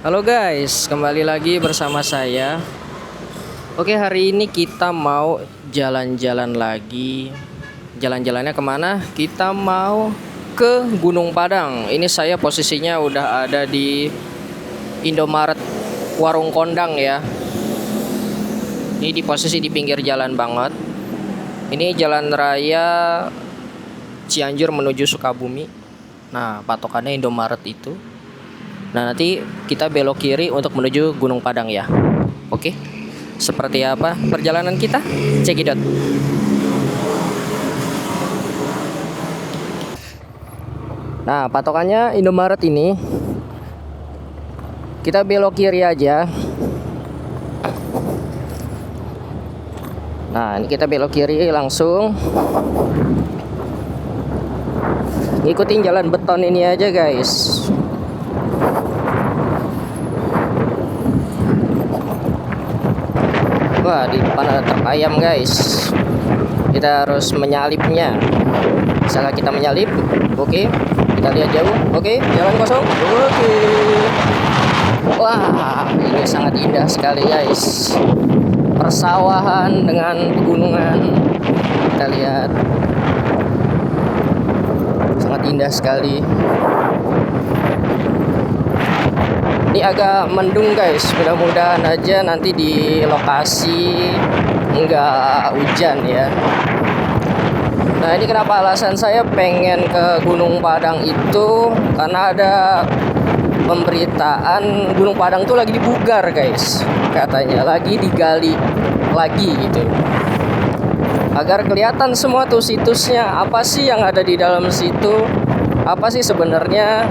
Halo guys, kembali lagi bersama saya. Oke, hari ini kita mau jalan-jalan lagi. Jalan-jalannya kemana? Kita mau ke Gunung Padang. Ini saya posisinya udah ada di Indomaret Warung Kondang ya. Ini di posisi di pinggir jalan banget. Ini jalan raya Cianjur menuju Sukabumi. Nah, patokannya Indomaret itu. Nah, nanti kita belok kiri untuk menuju Gunung Padang ya. Oke. Seperti apa perjalanan kita? Cekidot. Nah, patokannya Indomaret ini. Kita belok kiri aja. Nah, ini kita belok kiri langsung. Ngikutin jalan beton ini aja, guys. Wah, di depan ada truk ayam guys. Kita harus menyalipnya. Misalnya kita menyalip, oke. Kita lihat jauh, oke. Jalan kosong, oke. Wah, ini sangat indah sekali guys. Persawahan dengan pegunungan. Kita lihat, sangat indah sekali. Ini agak mendung guys, mudah-mudahan aja nanti di lokasi nggak hujan ya. Nah, ini kenapa alasan saya pengen ke Gunung Padang itu karena ada pemberitaan Gunung Padang tuh lagi dibugar guys, katanya lagi digali lagi gitu, agar kelihatan semua tuh situsnya, apa sih yang ada di dalam situ, apa sih sebenarnya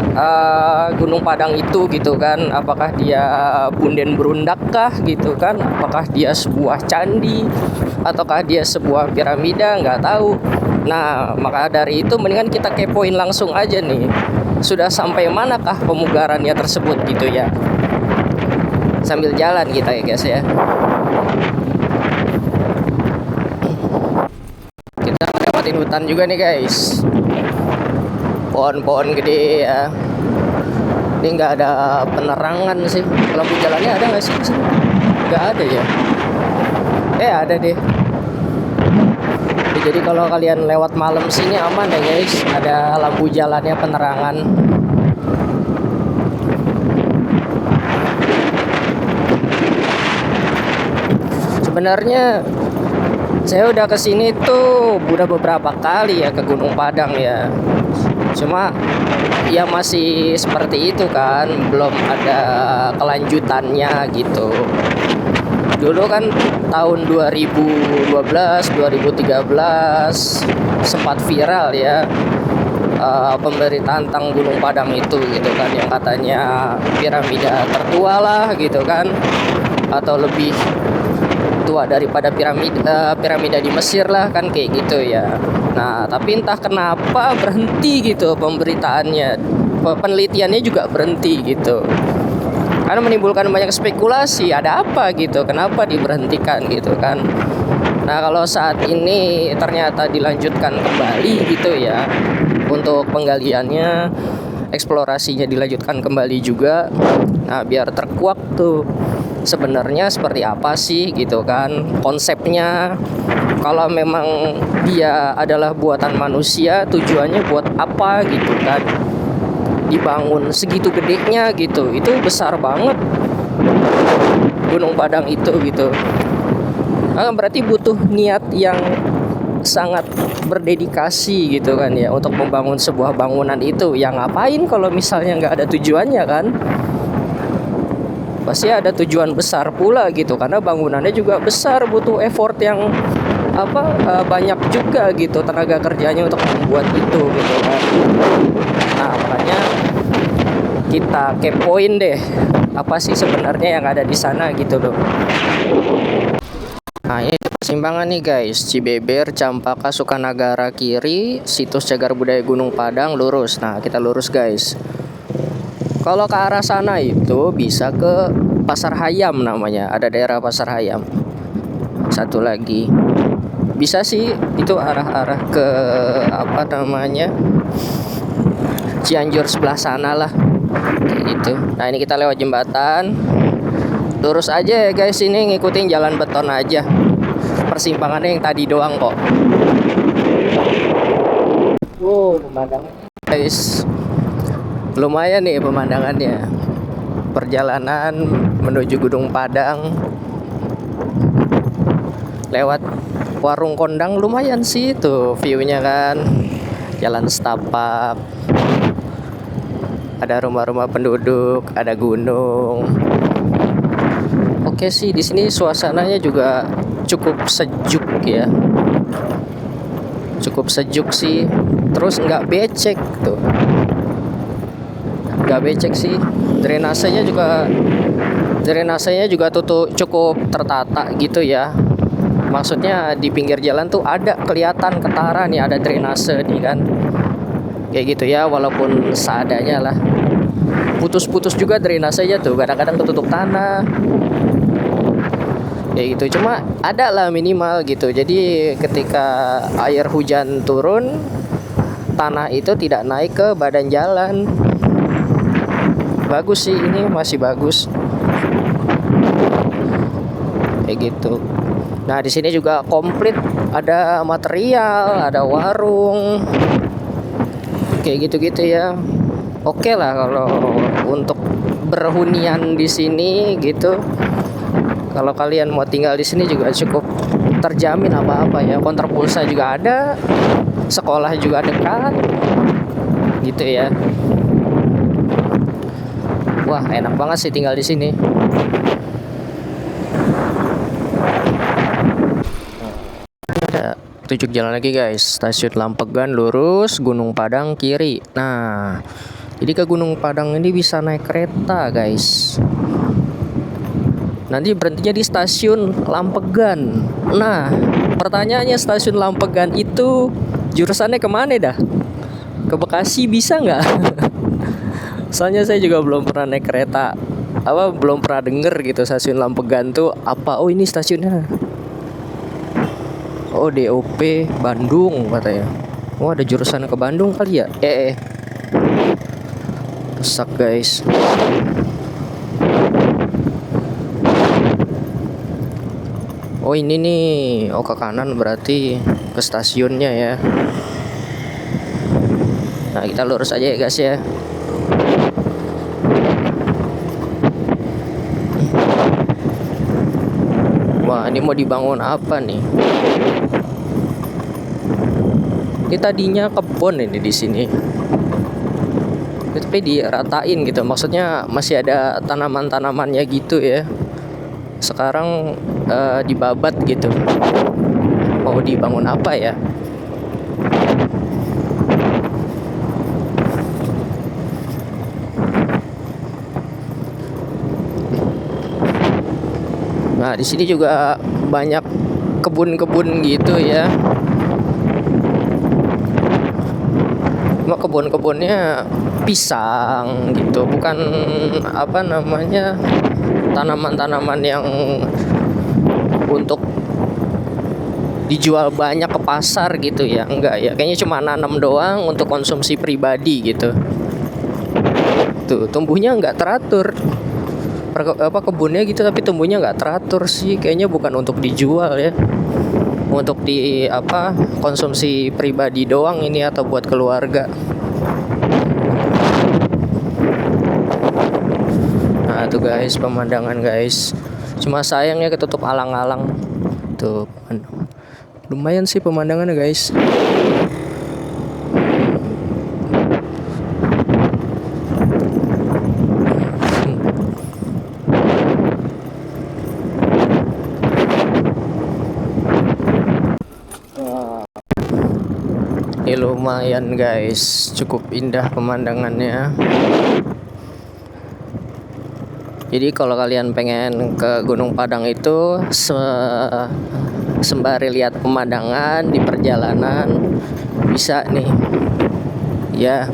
Gunung Padang itu gitu kan, apakah dia punden berundak kah gitu kan, apakah dia sebuah candi ataukah dia sebuah piramida, nggak tahu. Nah, maka dari itu mendingan kita kepoin langsung aja nih, sudah sampai manakah pemugarannya tersebut gitu ya, sambil jalan kita ya guys ya. Kita lewatin hutan juga nih guys, pohon-pohon gede ya. Ini nggak ada penerangan sih. Lampu jalannya ada nggak sih? Nggak ada ya. Ada deh. Jadi kalau kalian lewat malam sini aman ya guys. Ada lampu jalannya, penerangan. Sebenarnya saya udah kesini tuh udah beberapa kali ya ke Gunung Padang ya. Cuma ya masih seperti itu kan, belum ada kelanjutannya gitu. Dulu kan tahun 2012, 2013 sempat viral ya, pemberitaan tentang Gunung Padang itu gitu kan, yang katanya piramida tertua lah gitu kan, atau lebih tua daripada piramida di Mesir lah kan, kayak gitu ya. Nah, tapi entah kenapa berhenti gitu pemberitaannya, penelitiannya juga berhenti gitu, karena menimbulkan banyak spekulasi, ada apa gitu, kenapa diberhentikan gitu kan. Nah, kalau saat ini ternyata dilanjutkan kembali gitu ya, untuk penggaliannya, eksplorasinya dilanjutkan kembali juga. Nah, biar terkuak tuh sebenarnya seperti apa sih gitu kan konsepnya. Kalau memang dia adalah buatan manusia, tujuannya buat apa gitu kan, dibangun segitu gedenya gitu, itu besar banget Gunung Padang itu gitu. Berarti butuh niat yang sangat berdedikasi gitu kan ya, untuk membangun sebuah bangunan itu. Yang ngapain kalau misalnya nggak ada tujuannya kan, pasti ada tujuan besar pula gitu, karena bangunannya juga besar, butuh effort yang banyak juga gitu, tenaga kerjanya untuk membuat itu gitu kan. Nah, makanya kita kepoin deh, apa sih sebenarnya yang ada di sana gitu loh. Nah, ini persimpangan nih guys, Cibeber, Campaka, Sukanagara kiri, situs cagar budaya Gunung Padang lurus. Nah, kita lurus guys. Kalau ke arah sana itu bisa ke Pasar Hayam namanya, ada daerah Pasar Hayam. Satu lagi bisa sih itu arah-arah ke Cianjur sebelah sana lah. kayak gitu. Nah ini kita lewat jembatan, lurus aja ya guys, ini ngikutin jalan beton aja, persimpangannya yang tadi doang kok. Pemandangan guys, lumayan nih pemandangannya. Perjalanan menuju Gunung Padang lewat warung kondang, lumayan sih tuh view-nya kan. Jalan setapak, ada rumah-rumah penduduk, ada gunung. Oke sih, di sini suasananya juga cukup sejuk ya. Cukup sejuk sih. Terus nggak becek tuh. Nggak becek sih. Drainasenya juga tuh cukup tertata gitu ya. Maksudnya di pinggir jalan tuh ada kelihatan ketara nih, ada drainase nih kan. Kayak gitu ya, walaupun seadanya lah. Putus-putus juga drainasenya tuh, kadang-kadang ketutup tanah. Kayak gitu, cuma ada lah minimal gitu. Jadi ketika air hujan turun, tanah itu tidak naik ke badan jalan. Bagus sih, ini masih bagus. Kayak gitu. Nah, di sini juga komplit, ada material, ada warung. Kayak gitu-gitu ya. Oke lah kalau untuk berhunian di sini gitu. Kalau kalian mau tinggal di sini juga cukup terjamin apa-apa ya. Konter pulsa juga ada, sekolah juga dekat, gitu ya. Wah, enak banget sih tinggal di sini. Ada tunjuk jalan lagi guys, stasiun Lampegan lurus, Gunung Padang kiri. Nah, jadi ke Gunung Padang ini bisa naik kereta guys. Nanti berhentinya di stasiun Lampegan. Nah, pertanyaannya stasiun Lampegan itu jurusannya kemana dah? Ke Bekasi bisa nggak? Soalnya saya juga belum pernah naik kereta, belum pernah denger gitu stasiun Lampegan tuh apa. Oh ini stasiunnya. Oh DOP Bandung katanya. Oh ada jurusan ke Bandung kali ya? Rusak guys. Oh ini nih, oh ke kanan berarti ke stasiunnya ya. Nah kita lurus aja ya guys ya. Wah ini mau dibangun apa nih? Ini tadinya kebun ini di sini. Tapi diratain gitu, maksudnya masih ada tanaman-tanamannya gitu ya. Sekarang dibabat gitu. Mau dibangun apa ya? Nah, di sini juga banyak kebun-kebun gitu ya. Cuma kebun-kebunnya pisang gitu, bukan apa namanya tanaman-tanaman yang untuk dijual banyak ke pasar gitu ya. Enggak ya, kayaknya cuma nanam doang untuk konsumsi pribadi gitu. Tuh, tumbuhnya nggak teratur. Kebunnya gitu tapi tumbuhnya nggak teratur sih, kayaknya bukan untuk dijual ya, untuk konsumsi pribadi doang ini atau buat keluarga. Nah tuh guys pemandangan guys, cuma sayangnya ketutup alang-alang tuh. Lumayan sih pemandangannya guys. Ini lumayan guys, cukup indah pemandangannya. Jadi kalau kalian pengen ke Gunung Padang itu sembari lihat pemandangan di perjalanan bisa nih. Ya.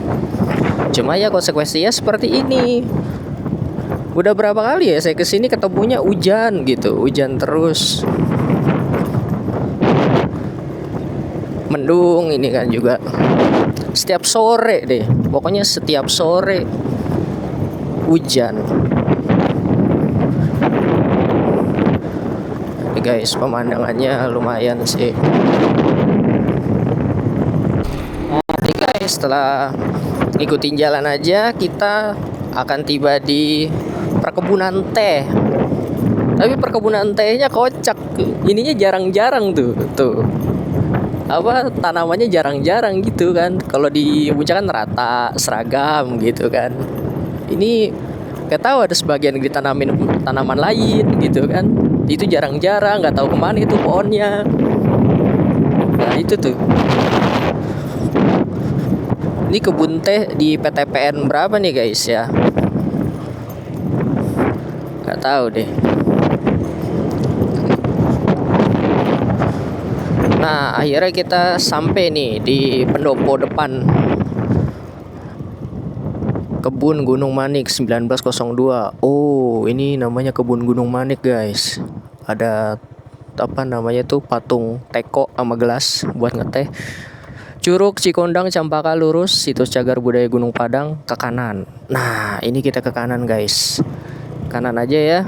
Cuma ya konsekuensinya seperti ini. Udah berapa kali ya saya kesini ketemunya hujan gitu, hujan terus. Mendung ini kan juga setiap sore deh, pokoknya setiap sore hujan. Ini guys, pemandangannya lumayan sih. Ini guys, setelah ngikutin jalan aja, kita akan tiba di perkebunan teh. Tapi perkebunan tehnya kocak. Ininya jarang-jarang tuh. Apa tanamannya jarang-jarang gitu kan. Kalau di puncak kan rata, seragam gitu kan. Ini gak tahu ada sebagian ditanamin tanaman lain gitu kan. Itu jarang-jarang, nggak tahu kemana itu pohonnya. Nah itu tuh. Ini kebun teh di PTPN berapa nih guys ya? Nggak tahu deh. Nah akhirnya kita sampai nih di pendopo depan Kebun Gunung Manik 1902. Oh ini namanya Kebun Gunung Manik guys. Ada apa namanya tuh patung teko sama gelas buat ngeteh. Curug Cikondang Campaka lurus, situs cagar budaya Gunung Padang ke kanan. Nah ini kita ke kanan guys. Kanan aja ya.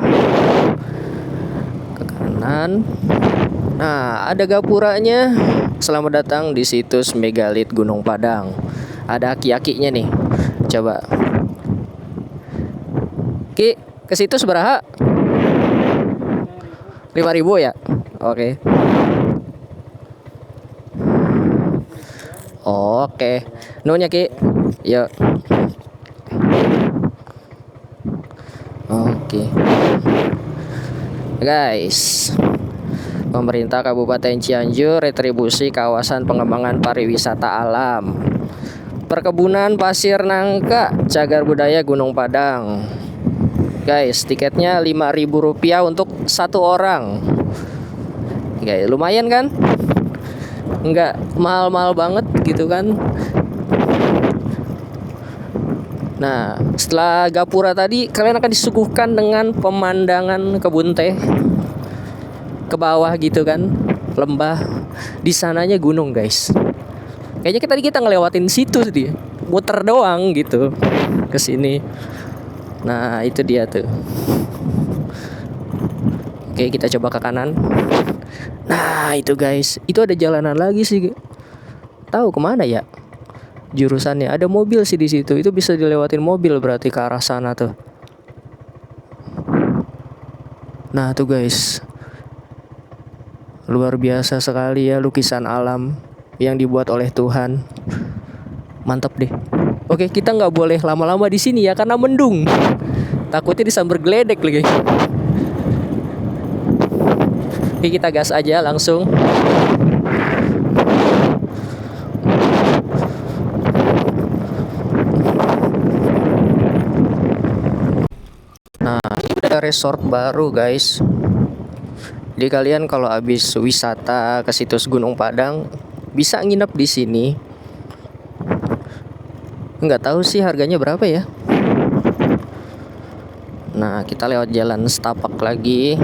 Ke kanan. Nah, ada gapuranya. Selamat datang di situs Megalit Gunung Padang. Ada aki-akinya nih. Coba. Ki, ke situs berapa? 5.000 ya? Oke. Oke. Nunya Ki. Yuk. Oke. Guys. Pemerintah Kabupaten Cianjur retribusi kawasan pengembangan pariwisata alam. Perkebunan pasir nangka cagar budaya Gunung Padang. Guys, tiketnya Rp5.000 untuk satu orang. Guys, lumayan kan? Enggak mahal-mahal banget gitu kan? Nah, setelah gapura tadi, kalian akan disuguhkan dengan pemandangan kebun teh. Ke bawah gitu kan, lembah, di sananya gunung guys. Kayaknya kita ngelewatin situ dia, muter doang gitu ke sini. Nah itu dia tuh. Oke kita coba ke kanan. Nah itu guys, itu ada jalanan lagi sih. Tahu kemana ya jurusannya? Ada mobil sih di situ. Itu bisa dilewatin mobil berarti ke arah sana tuh. Nah tuh guys. Luar biasa sekali ya lukisan alam yang dibuat oleh Tuhan. Mantap deh. Oke, kita nggak boleh lama-lama di sini ya karena mendung. Takutnya disambar geledek lagi. Oke, kita gas aja langsung. Nah, ini udah resort baru guys. Jadi kalian kalau habis wisata ke situs Gunung Padang bisa nginep di sini. Nggak tahu sih harganya berapa ya. Nah kita lewat jalan setapak lagi.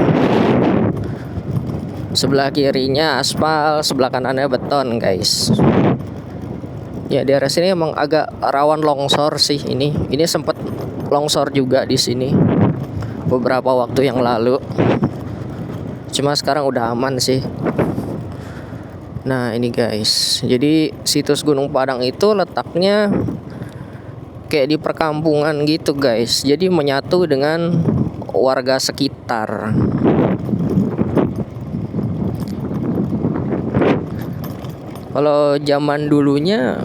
Sebelah kirinya aspal, sebelah kanannya beton guys. Ya di area sini emang agak rawan longsor sih ini. Ini sempat longsor juga di sini beberapa waktu yang lalu. Cuma sekarang udah aman sih. Nah ini guys, jadi situs Gunung Padang itu letaknya kayak di perkampungan gitu guys. Jadi menyatu dengan warga sekitar. Kalau zaman dulunya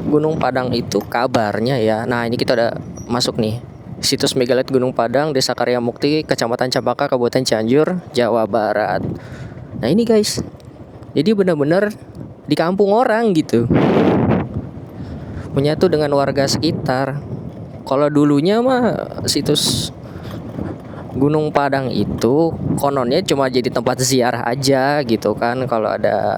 Gunung Padang itu kabarnya ya. Nah ini kita udah masuk nih. Situs Megalit Gunung Padang, Desa Karya Mukti, Kecamatan Campaka, Kabupaten Cianjur, Jawa Barat. Nah ini guys, jadi benar-benar di kampung orang gitu, menyatu dengan warga sekitar. Kalau dulunya mah situs Gunung Padang itu kononnya cuma jadi tempat ziarah aja gitu kan, kalau ada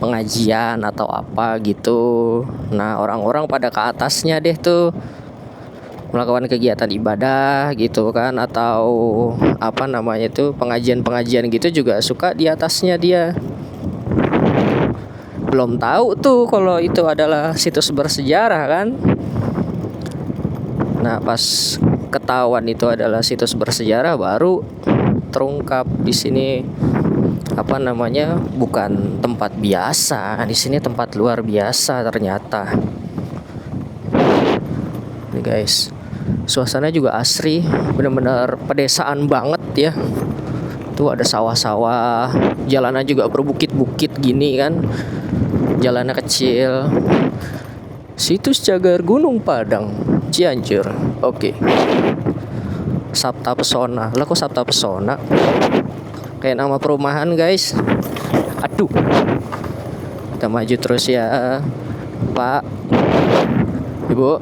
pengajian atau apa gitu. Nah orang-orang pada ke atasnya deh tuh melakukan kegiatan ibadah gitu kan, atau apa namanya itu pengajian-pengajian gitu juga suka di atasnya dia. Belum tahu tuh kalau itu adalah situs bersejarah kan. Nah pas ketahuan itu adalah situs bersejarah, baru terungkap di sini apa namanya, bukan tempat biasa. Di sini tempat luar biasa ternyata. Nih guys, suasana juga asri, benar-benar pedesaan banget ya. Tuh ada sawah-sawah, jalanan juga berbukit-bukit gini kan, jalannya kecil. Situs Cagar Gunung Padang, Cianjur. Oke. Sabta Pesona. Lah kok Sabta Pesona? Kayak nama perumahan, guys. Aduh. Kita maju terus ya, Pak. Ibu.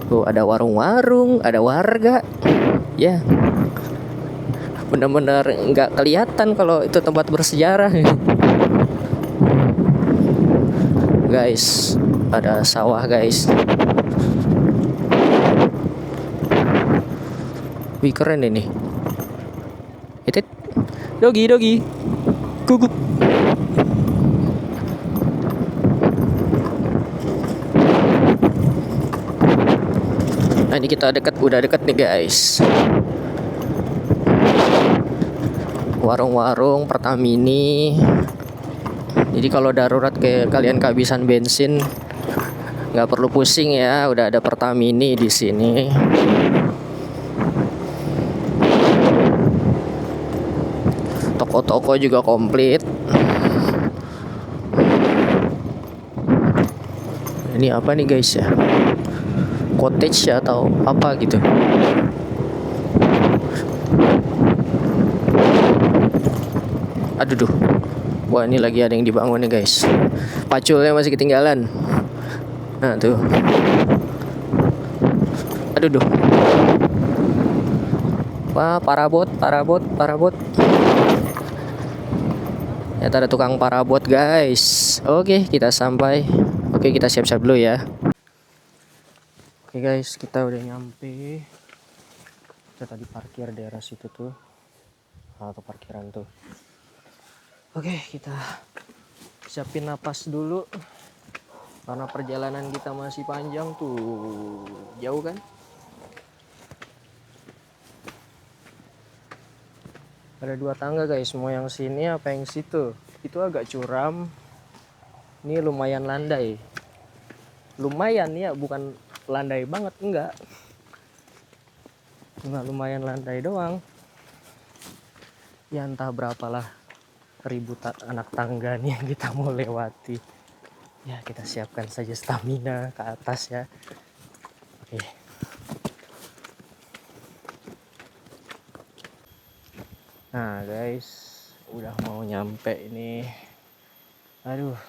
Tuh ada warung-warung, ada warga. Ya. Benar-benar nggak kelihatan kalau itu tempat bersejarah. Guys, ada sawah guys. Wih keren ini. Itit, dogi, gugup. Nah ini kita udah dekat nih guys. Warung-warung Pertamini. Jadi kalau darurat kayak kalian kehabisan bensin, nggak perlu pusing ya, udah ada Pertamini di sini. Toko-toko juga komplit. Ini apa nih guys ya? Cottage ya atau apa gitu? Aduh duh. Wah ini lagi ada yang dibangun nih guys. Paculnya masih ketinggalan. Nah tuh. Aduh duh. Wah parabot. Ternyata ada tukang parabot guys. Oke kita sampai. Oke kita siap-siap dulu ya. Oke guys kita udah nyampe. Kita tadi parkir daerah situ tuh. Atau parkiran tuh. Oke, kita siapin napas dulu karena perjalanan kita masih panjang tuh, jauh kan? Ada 2 tangga guys, mau yang sini apa yang situ? Itu agak curam. Ini lumayan landai. Lumayan ya, bukan landai banget enggak. Cuma lumayan landai doang. Ya entah berapalah ribu anak tangga nih yang kita mau lewati. Ya kita siapkan saja stamina ke atas ya. Oke. Nah guys, udah mau nyampe ini. Aduh,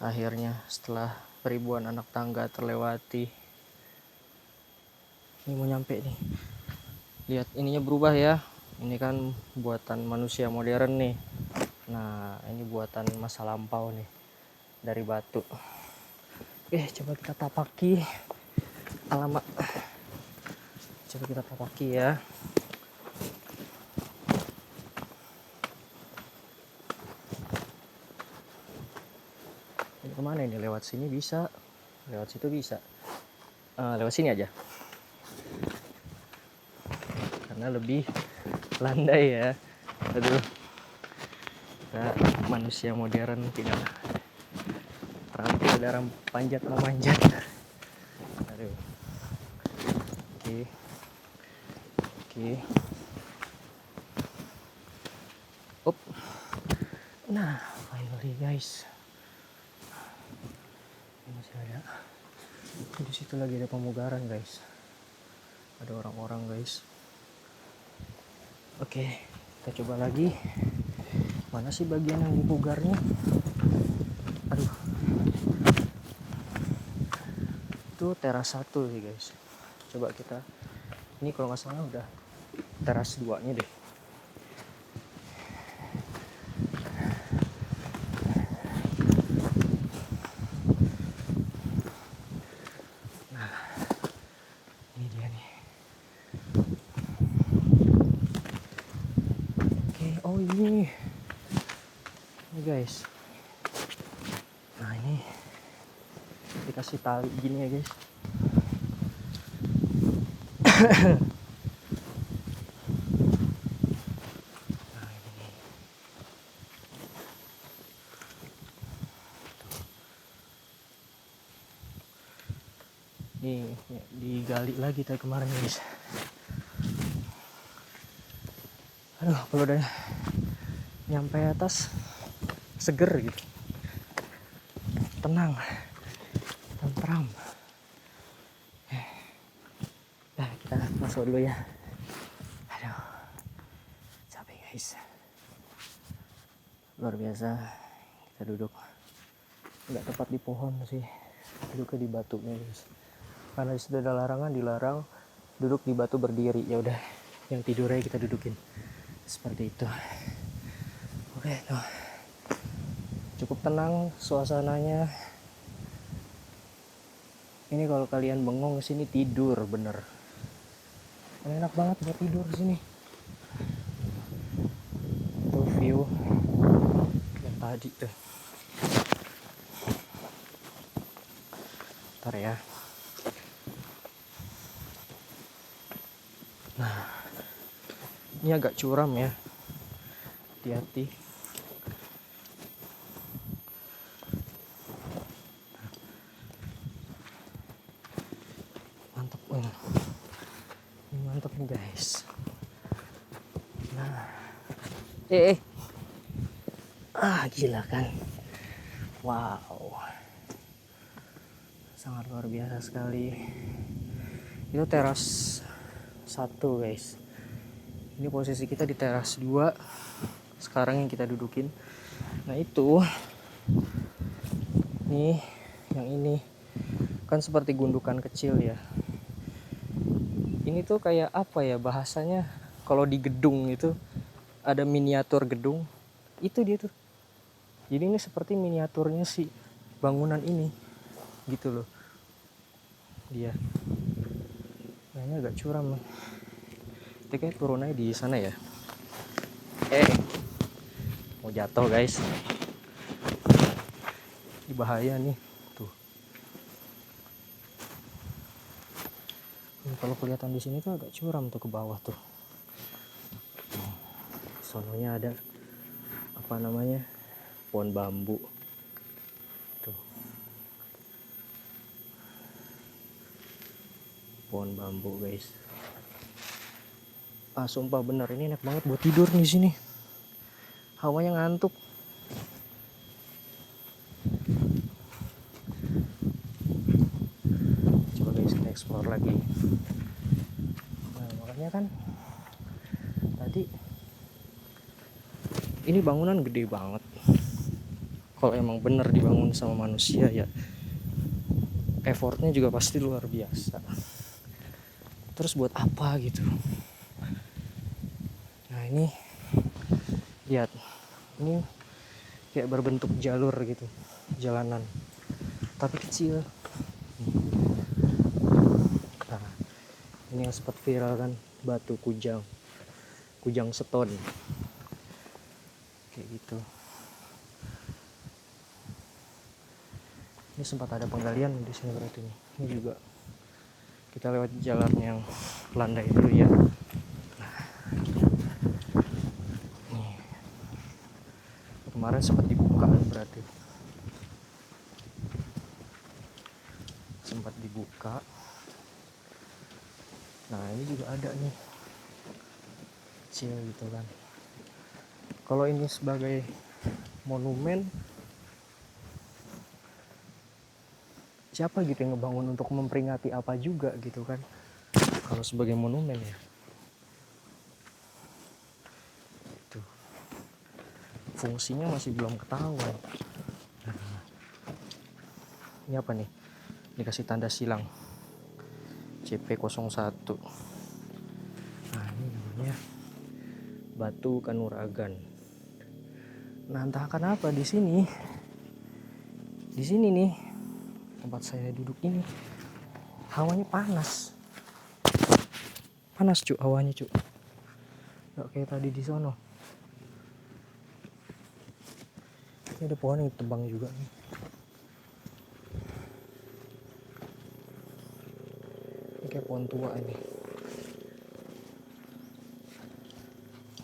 akhirnya setelah ribuan anak tangga terlewati, ini mau nyampe nih. Lihat ininya berubah ya. Ini kan buatan manusia modern nih. Nah ini buatan masa lampau nih, dari batu. Coba kita tapaki. Alamak. Coba kita tapaki ya. Ini kemana ini? Lewat sini bisa, lewat situ bisa. Lewat sini aja. Karena lebih landai ya. Aduh. Nah, manusia modern tidak terampil dalam panjat memanjat. Aduh. Oke. Up. Nah, finally guys. Ini masih ada. Di situ lagi ada pemugaran guys. Ada orang-orang guys. Oke, kita coba lagi. Mana sih bagian yang dipugarnya? Aduh. Itu teras 1 sih guys. Coba kita. Ini kalau nggak salah udah teras 2-nya deh. Nah, ini dia nih. Oke, oh ini guys. Nah ini dikasih tali gini ya guys. Nih ya, digali lagi tadi kemarin guys. Aduh, kalau udah nyampe atas seger gitu, tenang, tentram. Nah, kita masuk dulu ya. Aduh, capek guys, luar biasa. Kita duduk nggak tepat di pohon sih, duduknya di batunya guys, karena sudah ada larangan, dilarang duduk di batu berdiri. Ya udah, yang tidurnya kita dudukin seperti itu. Oke, tuh cukup tenang suasananya. Ini kalau kalian bengong kesini tidur bener, enak banget buat tidur sini. Tuh view yang tadi tuh. Ntar ya. Nah, ini agak curam ya, hati-hati. Mantap, ini mantap nih guys. Nah, gila kan, wow, sangat luar biasa sekali. Itu teras 1 guys. Ini posisi kita di teras 2 sekarang yang kita dudukin. Nah itu nih, yang ini kan seperti gundukan kecil ya. Ini tuh kayak apa ya bahasanya, kalau di gedung itu ada miniatur gedung, itu dia tuh. Jadi ini seperti miniaturnya si bangunan ini gitu loh dia. Kayaknya agak curam. Kita kayak turun aja di sana ya. Mau jatuh guys, ini bahaya nih tuh. Kalau kelihatan di sini tuh agak curam tuh ke bawah tuh. Sononya ada apa namanya, pohon bambu tuh, pohon bambu guys. Sumpah bener, ini enak banget buat tidur di sini. Hawanya ngantuk. Coba guys, kita explore lagi. Nah, makanya kan tadi ini bangunan gede banget. Kalau emang bener dibangun sama manusia ya, effortnya juga pasti luar biasa. Terus buat apa gitu? Nah ini lihat, ini kayak berbentuk jalur gitu, jalanan tapi kecil. Nah ini yang sempat viral kan, batu kujang stone kayak gitu. Ini sempat ada penggalian di sini berarti nih. Ini juga kita lewat jalan yang landai dulu ya. Nih. Kemarin sempat dibuka berarti. Sempat dibuka. Nah ini juga ada nih, kecil gitu kan. Kalau ini sebagai monumen, siapa gitu yang ngebangun untuk memperingati apa juga gitu kan, kalau sebagai monumen ya. Tuh, fungsinya masih belum ketahuan. Nah, ini apa nih, dikasih tanda silang CP01. Nah ini namanya Batu Kanuragan. Nah entah kenapa di sini nih tempat saya duduk ini hawanya panas cuk, hawanya cuk, nggak kayak tadi di sono. Ini ada pohon yang tebang juga nih. kayak pohon tua ini.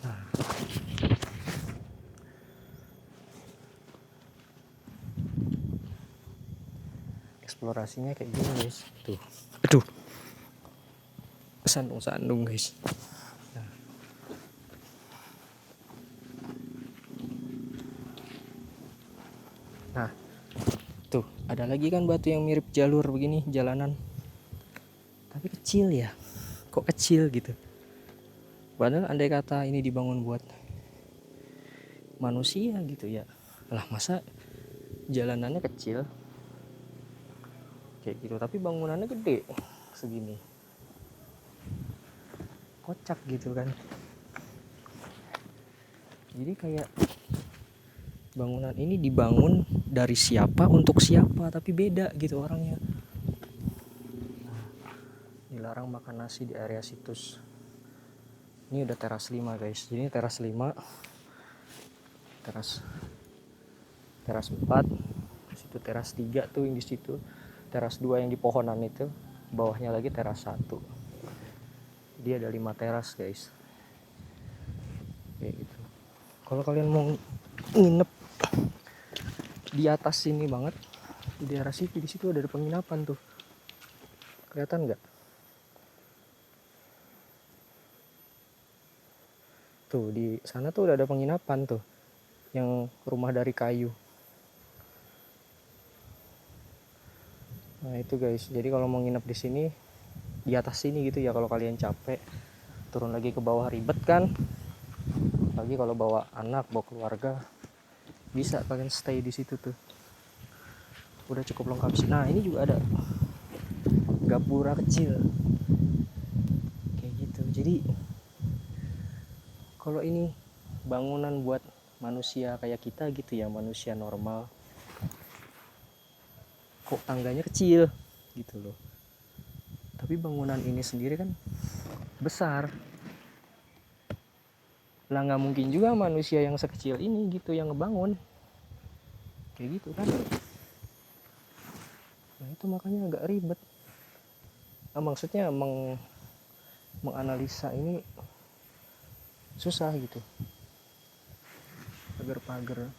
Nah. Eksplorasinya kayak gini guys. Tuh. Aduh. Sandung-sandung guys. Nah, tuh ada lagi kan batu yang mirip jalur begini, jalanan. Tapi kecil ya. Kok kecil gitu. Padahal andai kata ini dibangun buat manusia gitu ya. Lah masa jalanannya kecil kayak gitu, tapi bangunannya gede segini. Kocak gitu kan. Jadi kayak bangunan ini dibangun dari siapa untuk siapa, tapi beda gitu orangnya. Dilarang makan nasi di area situs. Ini udah teras 5 guys. Jadi teras 5, teras 4, situ teras 3 tuh yang di situ. Teras 2 yang di pohonan itu, bawahnya lagi teras 1. Dia ada 5 teras guys. Kayak gitu. Kalau kalian mau nginep di atas sini banget, di daerah situ, di situ ada penginapan tuh. Kelihatan nggak? Tuh di sana tuh udah ada penginapan tuh, yang rumah dari kayu. Nah itu guys, jadi kalau mau nginep di sini, di atas sini gitu ya, kalau kalian capek turun lagi ke bawah ribet kan. Lagi kalau bawa anak, bawa keluarga, bisa kalian stay di situ tuh. Udah cukup lengkap sih. Nah ini juga ada gapura kecil kayak gitu. Jadi kalau ini bangunan buat manusia kayak kita gitu ya, manusia normal, kok tangganya kecil gitu loh. Tapi bangunan ini sendiri kan besar. Lah nggak mungkin juga manusia yang sekecil ini gitu yang ngebangun kayak gitu kan. Nah itu makanya agak ribet. Nah, maksudnya menganalisa ini susah gitu. Pagar-pagar.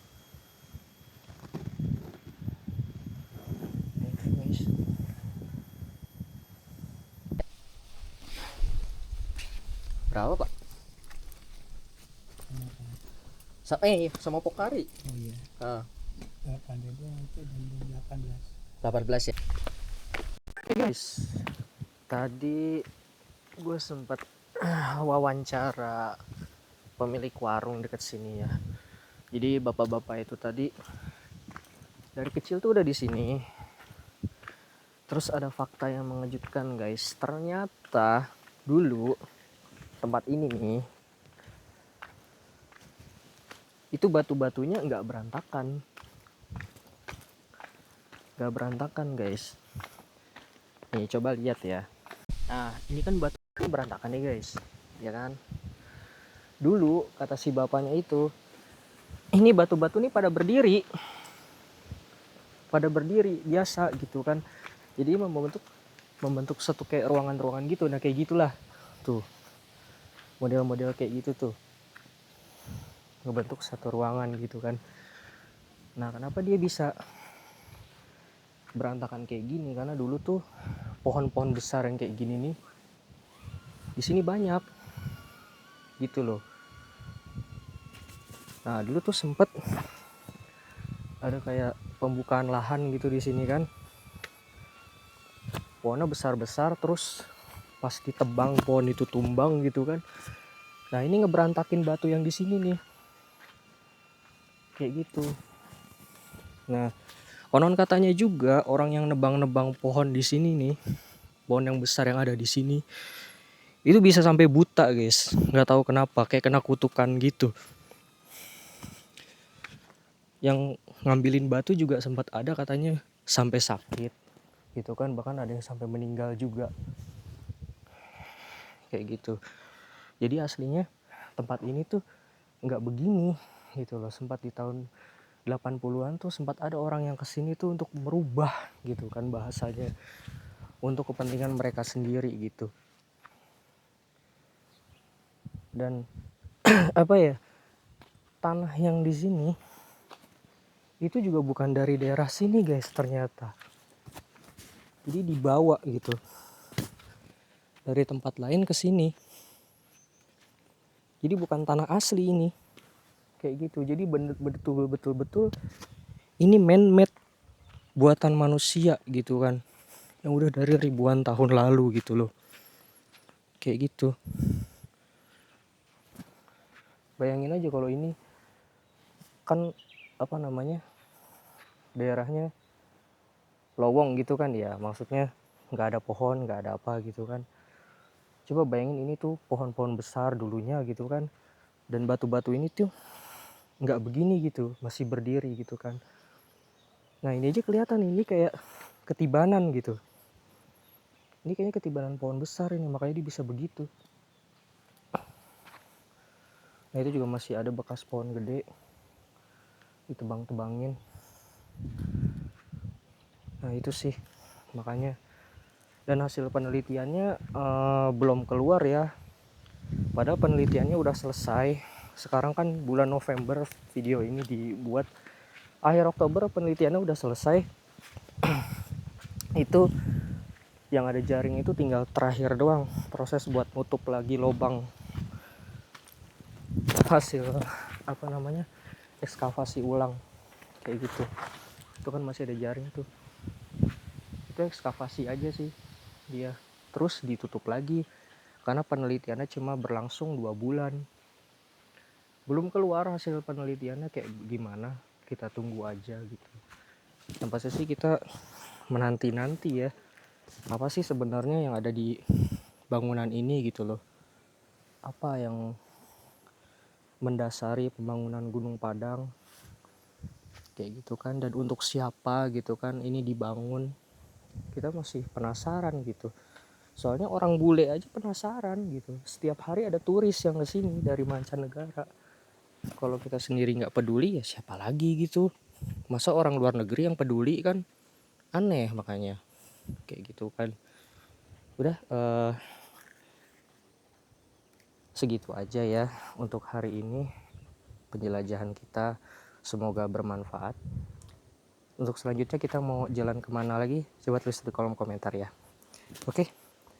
Nah, itu guys. Berapa pak? Sama Pokari. Oh iya. 8.000 itu dan 18. 18 ya. Oke guys. Tadi gue sempat wawancara pemilik warung dekat sini ya. Jadi bapak-bapak itu tadi dari kecil tuh udah di sini. Terus ada fakta yang mengejutkan guys. Ternyata dulu tempat ini nih, itu batu-batunya nggak berantakan. Nggak berantakan guys. Nih coba lihat ya. Nah ini kan batunya berantakan nih guys, ya kan. Dulu kata si bapaknya itu, ini batu-batu nih pada berdiri biasa gitu kan. Jadi membentuk satu kayak ruangan-ruangan gitu. Nah kayak gitulah tuh, model-model kayak gitu tuh, ngebentuk satu ruangan gitu kan. Nah kenapa dia bisa berantakan kayak gini? Karena dulu tuh pohon-pohon besar yang kayak gini nih di sini banyak gitu loh. Nah dulu tuh sempet ada kayak pembukaan lahan gitu di sini kan, pohonnya besar-besar, terus pas ditebang pohon itu tumbang gitu kan. Nah ini ngeberantakin batu yang di sini nih kayak gitu. Nah konon katanya juga orang yang nebang-nebang pohon di sini nih, pohon yang besar yang ada di sini, itu bisa sampai buta guys. Nggak tahu kenapa, kayak kena kutukan gitu. Yang ngambilin batu juga sempat ada katanya sampai sakit gitu kan, bahkan ada yang sampai meninggal juga kayak gitu. Jadi aslinya tempat ini tuh nggak begini gitu loh. Sempat di tahun 80-an tuh sempat ada orang yang kesini tuh untuk merubah gitu kan bahasanya, untuk kepentingan mereka sendiri gitu. Dan apa ya, tanah yang di sini itu juga bukan dari daerah sini guys ternyata. Jadi dibawa gitu dari tempat lain ke sini. Jadi bukan tanah asli ini. Kayak gitu. Jadi betul-betul ini man-made buatan manusia gitu kan. Yang udah dari ribuan tahun lalu gitu loh. Kayak gitu. Bayangin aja kalau ini kan apa namanya, daerahnya lowong gitu kan ya, maksudnya nggak ada pohon, nggak ada apa gitu kan. Coba bayangin ini tuh pohon-pohon besar dulunya gitu kan, dan batu-batu ini tuh nggak begini gitu, masih berdiri gitu kan. Nah ini aja kelihatan ini kayak ketibanan gitu. Ini kayaknya ketibanan pohon besar ini, makanya dia bisa begitu. Nah itu juga masih ada bekas pohon gede ditebang-tebangin. Nah itu sih makanya. Dan hasil penelitiannya belum keluar ya. Padahal penelitiannya udah selesai. Sekarang kan bulan November video ini dibuat. Akhir Oktober penelitiannya udah selesai. Itu yang ada jaring itu tinggal terakhir doang. Proses buat nutup lagi lubang. Hasil apa namanya, ekskavasi ulang. Kayak gitu. Itu kan masih ada jaring tuh. Itu ekskavasi aja sih dia. Terus ditutup lagi. Karena penelitiannya cuma berlangsung 2 bulan. Belum keluar hasil penelitiannya kayak gimana, kita tunggu aja gitu. Yang pasti sih kita menanti-nanti ya, apa sih sebenarnya yang ada di bangunan ini gitu loh. Apa yang mendasari pembangunan Gunung Padang kayak gitu kan, dan untuk siapa gitu kan ini dibangun. Kita masih penasaran gitu. Soalnya orang bule aja penasaran gitu. Setiap hari ada turis yang kesini dari mancanegara. Kalau kita sendiri nggak peduli ya siapa lagi gitu. Masa orang luar negeri yang peduli kan, aneh makanya kayak gitu kan. Udah segitu aja ya untuk hari ini penjelajahan kita, semoga bermanfaat. Untuk selanjutnya kita mau jalan kemana lagi, coba tulis di kolom komentar ya. Oke,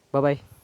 bye bye.